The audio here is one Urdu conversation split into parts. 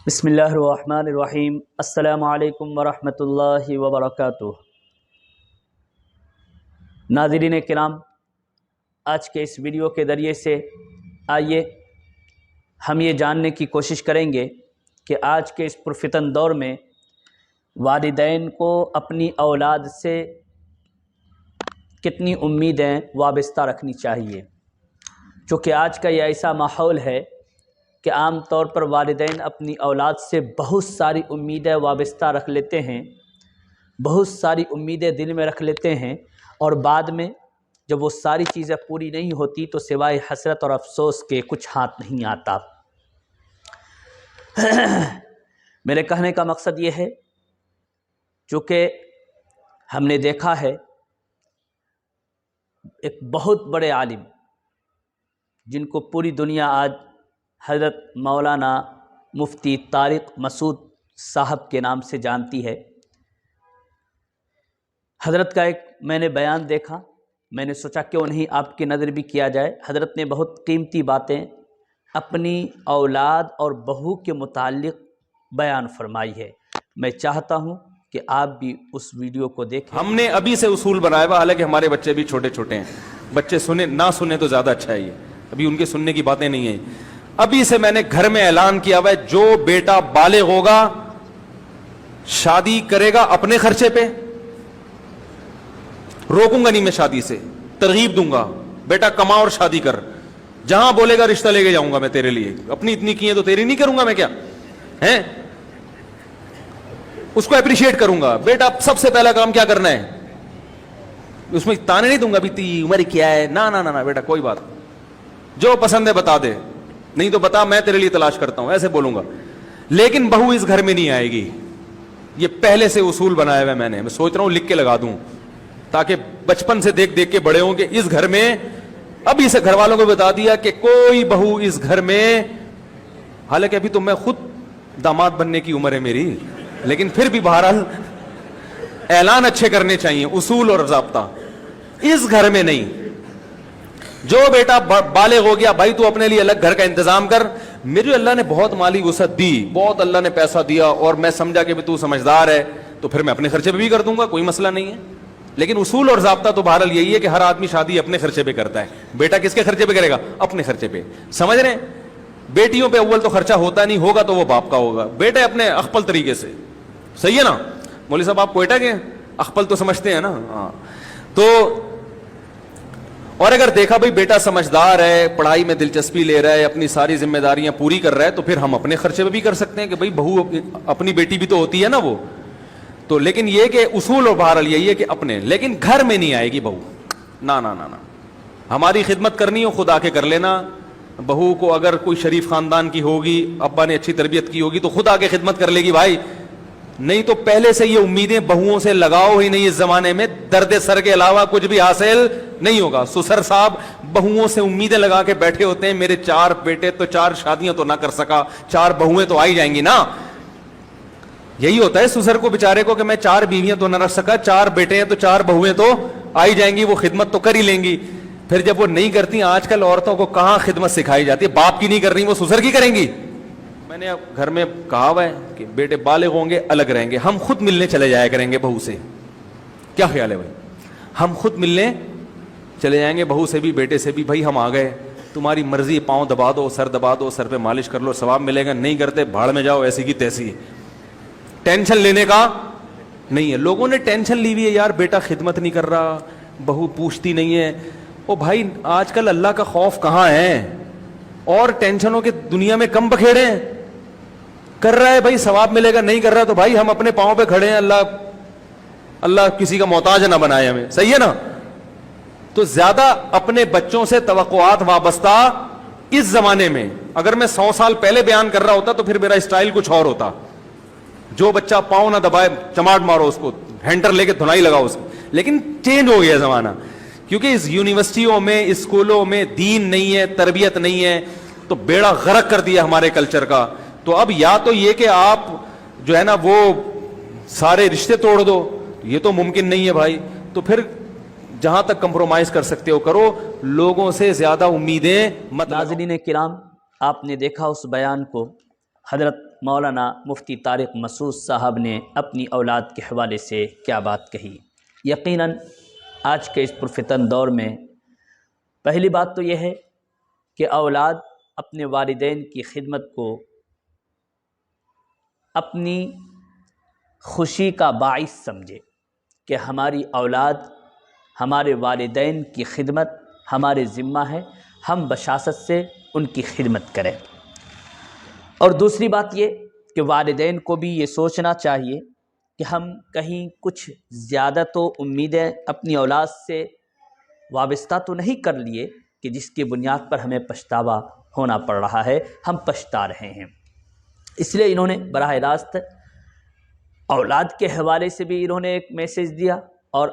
بسم اللہ الرحمن الرحیم۔ السلام علیکم ورحمۃ اللہ وبرکاتہ۔ ناظرین کرام، آج کے اس ویڈیو کے ذریعے سے آئیے ہم یہ جاننے کی کوشش کریں گے کہ آج کے اس پرفتن دور میں والدین کو اپنی اولاد سے کتنی امیدیں وابستہ رکھنی چاہیے، چونکہ آج کا یہ ایسا ماحول ہے کہ عام طور پر والدین اپنی اولاد سے بہت ساری امیدیں وابستہ رکھ لیتے ہیں، بہت ساری امیدیں دل میں رکھ لیتے ہیں، اور بعد میں جب وہ ساری چیزیں پوری نہیں ہوتی تو سوائے حسرت اور افسوس کے کچھ ہاتھ نہیں آتا۔ میرے کہنے کا مقصد یہ ہے، چونکہ ہم نے دیکھا ہے ایک بہت بڑے عالم جن کو پوری دنیا آج حضرت مولانا مفتی طارق مسعود صاحب کے نام سے جانتی ہے۔ حضرت کا ایک میں نے بیان دیکھا، میں نے سوچا کیوں نہیں آپ کی نظر بھی کیا جائے۔ حضرت نے بہت قیمتی باتیں اپنی اولاد اور بہو کے متعلق بیان فرمائی ہے۔ میں چاہتا ہوں کہ آپ بھی اس ویڈیو کو دیکھیں۔ ہم نے ابھی سے اصول بنایا ہوا، حالانکہ ہمارے بچے بھی چھوٹے چھوٹے ہیں، بچے سنیں نہ سنیں تو زیادہ اچھا ہے، یہ ابھی ان کے سننے کی باتیں نہیں ہیں۔ ابھی سے میں نے گھر میں اعلان کیا ہوا ہے، جو بیٹا بالغ ہوگا شادی کرے گا اپنے خرچے پہ، روکوں گا نہیں میں شادی سے، ترغیب دوں گا، بیٹا کما اور شادی کر، جہاں بولے گا رشتہ لے کے جاؤں گا میں تیرے لیے، اپنی اتنی کی ہے تو تیری نہیں کروں گا میں کیا ہیں، اس کو اپریشیٹ کروں گا۔ بیٹا سب سے پہلا کام کیا کرنا ہے، اس میں تانے نہیں دوں گا بھی تیری عمر کیا ہے، نہ بیٹا کوئی بات، جو پسند ہے بتا دے، نہیں تو بتا میں تیرے لیے تلاش کرتا ہوں، ایسے بولوں گا۔ لیکن بہو اس گھر میں نہیں آئے گی، یہ پہلے سے اصول بنایا ہوا ہے میں سوچ رہا ہوں لکھ کے لگا دوں، تاکہ بچپن سے دیکھ دیکھ کے بڑے ہوں کہ اس گھر میں، ابھی سے گھر والوں کو بتا دیا کہ کوئی بہو اس گھر میں، حالانکہ ابھی تو میں خود داماد بننے کی عمر ہے میری، لیکن پھر بھی بہرحال اعلان اچھے کرنے چاہیے، اصول اور ضابطہ، اس گھر میں نہیں۔ جو بیٹا بالغ ہو گیا بھائی تو اپنے لیے الگ گھر کا انتظام کر، میرے اللہ نے بہت مالی وسعت دی، بہت اللہ نے پیسہ دیا، اور میں سمجھا کہ تو سمجھدار ہے تو پھر میں اپنے خرچے پہ بھی کر دوں گا، کوئی مسئلہ نہیں ہے۔ لیکن اصول اور ضابطہ تو بہرحال یہی ہے کہ ہر آدمی شادی اپنے خرچے پہ کرتا ہے۔ بیٹا کس کے خرچے پہ کرے گا؟ اپنے خرچے پہ، سمجھ رہے ہیں؟ بیٹیوں پہ اول تو خرچہ ہوتا نہیں، ہوگا تو وہ باپ کا ہوگا، بیٹے اپنے اخپل طریقے سے، صحیح ہے نا؟ مولوی صاحب آپ کوئٹہ کے اخپل تو سمجھتے ہیں نا؟ ہاں۔ تو اور اگر دیکھا بھئی بیٹا سمجھدار ہے، پڑھائی میں دلچسپی لے رہا ہے، اپنی ساری ذمہ داریاں پوری کر رہا ہے، تو پھر ہم اپنے خرچے پہ بھی کر سکتے ہیں کہ بھئی بہو اپنی بیٹی بھی تو ہوتی ہے نا وہ تو، لیکن یہ کہ اصول اور بہرحال یہی ہے کہ اپنے، لیکن گھر میں نہیں آئے گی بہو، نہ ہماری خدمت کرنی ہو خود آ کے کر لینا۔ بہو کو اگر کوئی شریف خاندان کی ہوگی، ابا نے اچھی تربیت کی ہوگی تو خود آ کے خدمت کر لے گی بھائی، نہیں تو پہلے سے یہ امیدیں بہوؤں سے لگاؤ ہی نہیں، اس زمانے میں درد سر کے علاوہ کچھ بھی حاصل نہیں ہوگا۔ سسر صاحب بہوؤں سے امیدیں لگا کے بیٹھے ہوتے ہیں، میرے 4 بیٹے تو 4 شادیاں تو نہ کر سکا، 4 بہویں تو آئی جائیں گی نا، یہی ہوتا ہے سسر کو بیچارے کو کہ میں 4 بیویاں تو نہ رکھ سکا، 4 بیٹے ہیں تو 4 بہویں تو آئی جائیں گی، وہ خدمت تو کر ہی لیں گی۔ پھر جب وہ نہیں کرتی، آج کل عورتوں کو کہاں خدمت سکھائی جاتی ہے، باپ کی نہیں کر رہی وہ سسر کی کریں گی۔ میں نے گھر میں کہا ہوا ہے کہ بیٹے بالغ ہوں گے الگ رہیں گے، ہم خود ملنے چلے جایا کریں گے بہو سے، کیا خیال ہے بھائی؟ ہم خود ملنے چلے جائیں گے بہو سے بھی بیٹے سے بھی، بھائی ہم آ گئے، تمہاری مرضی، پاؤں دبا دو، سر دبا دو، سر پہ مالش کر لو، ثواب ملے گا، نہیں کرتے بھاڑ میں جاؤ، ایسی کی تیسی۔ ٹینشن لینے کا نہیں ہے۔ لوگوں نے ٹینشن لی ہوئی ہے، یار بیٹا خدمت نہیں کر رہا، بہو پوچھتی نہیں ہے۔ او بھائی آج کل اللہ کا خوف کہاں ہے، اور ٹینشنوں کے دنیا میں کم بکھیڑے ہیں، کر رہا ہے بھائی ثواب ملے گا، نہیں کر رہا تو بھائی ہم اپنے پاؤں پہ کھڑے ہیں، اللہ کسی کا محتاج نہ بنائے ہمیں، صحیح ہے نا؟ تو زیادہ اپنے بچوں سے توقعات وابستہ اس زمانے میں، اگر میں 100 سال پہلے بیان کر رہا ہوتا تو پھر میرا اسٹائل کچھ اور ہوتا، جو بچہ پاؤں نہ دبائے چماٹ مارو اس کو، ہینڈر لے کے دھنائی لگاؤ اس کو، لیکن چینج ہو گیا زمانہ، کیونکہ اس یونیورسٹیوں میں، اسکولوں میں دین نہیں ہے، تربیت نہیں ہے، تو بیڑا غرق کر دیا ہمارے کلچر کا۔ تو اب یا تو یہ کہ آپ جو ہے نا وہ سارے رشتے توڑ دو، یہ تو ممکن نہیں ہے بھائی، تو پھر جہاں تک کمپرومائز کر سکتے ہو کرو، لوگوں سے زیادہ امیدیں مت۔ ناظرین کرام، آپ نے دیکھا اس بیان کو، حضرت مولانا مفتی طارق مسعود صاحب نے اپنی اولاد کے حوالے سے کیا بات کہی۔ یقیناً آج کے اس پرفتن دور میں پہلی بات تو یہ ہے کہ اولاد اپنے والدین کی خدمت کو اپنی خوشی کا باعث سمجھے کہ ہماری اولاد ہمارے والدین کی خدمت ہمارے ذمہ ہے، ہم بشاشت سے ان کی خدمت کریں۔ اور دوسری بات یہ کہ والدین کو بھی یہ سوچنا چاہیے کہ ہم کہیں کچھ زیادہ تو امیدیں اپنی اولاد سے وابستہ تو نہیں کر لیے کہ جس کی بنیاد پر ہمیں پچھتاوا ہونا پڑ رہا ہے، ہم پچھتا رہے ہیں۔ اس لیے انہوں نے براہ راست اولاد کے حوالے سے بھی انہوں نے ایک میسیج دیا اور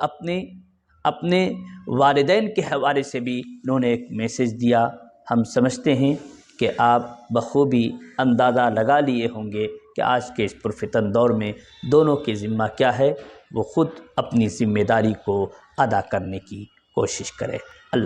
اپنے والدین کے حوالے سے بھی انہوں نے ایک میسیج دیا۔ ہم سمجھتے ہیں کہ آپ بخوبی اندازہ لگا لیے ہوں گے کہ آج کے اس پرفتن دور میں دونوں کے ذمہ کیا ہے، وہ خود اپنی ذمہ داری کو ادا کرنے کی کوشش کرے۔ اللہ